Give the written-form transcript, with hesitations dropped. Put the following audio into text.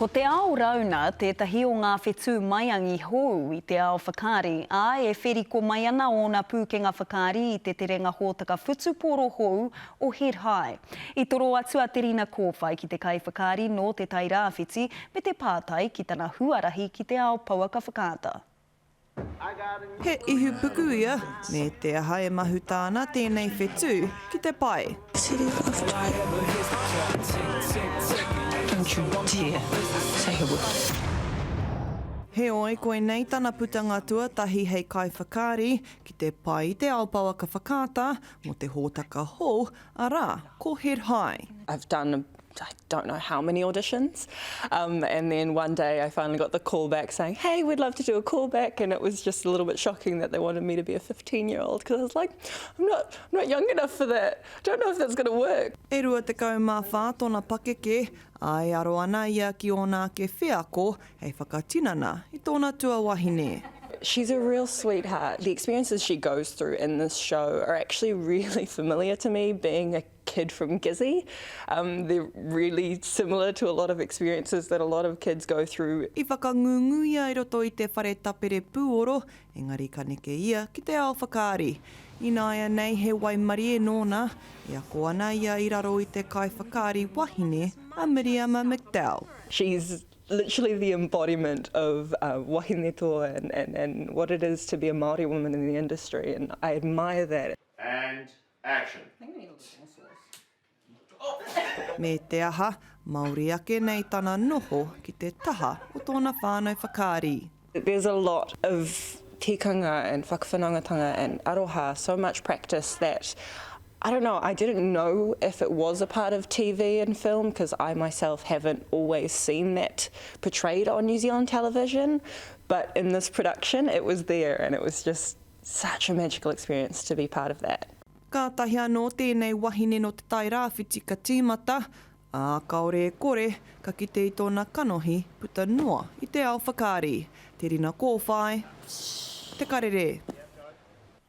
Ko te ao rauna, tētahi o ngā whetū maiangi hou i te ao whakaari, a e wheriko mai ana o ngā pūkenga whakaari i te terenga hōtaka whutuporo hou o Head High. I toro atu a te rina kōwhai ki te kai whakaari no te tai rāwhiti me te pātai ki tana huarahi ki te ao Pauaka Whakaata. He ihu puku ia, me te aha e mahu tāna tēnei whetū ki te pai. Don't you dare say a word. He oi koe nei tana putanga tuatahi hei kai whakaari ki te pai i te ao Pauaka Whakaata mo te hōtaka hou, arā, ko Head High. I've done I don't know how many auditions, and then one day I finally got the call back saying, hey, we'd love to do a callback, and it was just a little bit shocking that they wanted me to be a 15-year-old, because I was like, I'm not young enough for that. I don't know if that's going to work. E rua te kaumawha tōna pakeke, ai aro ana ia ki ona ke whiako hei whakatinana i tōna tua wahine. She's a real sweetheart. The experiences she goes through in this show are actually really familiar to me, being a kid from Gizzy. They're really similar to a lot of experiences that a lot of kids go through. I whakangungu ia I roto I te whare tapere pūoro, engari ka neke ia ki te ao whakaari. Ina ia nei he waimari e nōna, ia ko ana ia I raro I te kai whakaari wahine a Miriam McDowell. She's literally the embodiment of wahine toa and what it is to be a Māori woman in the industry, and I admire that. And action. Me te aha, Māori ake nei tana noho ki te taha o tōna whānau whakaari. There's a lot of tikanga and whakawhanangatanga and aroha, so much practice that I don't know, I didn't know if it was a part of TV and film because I myself haven't always seen that portrayed on New Zealand television, but in this production it was there and it was just such a magical experience to be part of that. Ka tahi anō tēnei wahine no te tai rāwhiti ka tīmata, a kaore e kore ka kite I tōna kanohi puta noa I te ao whakaari. Te rina kōwhai, te karere.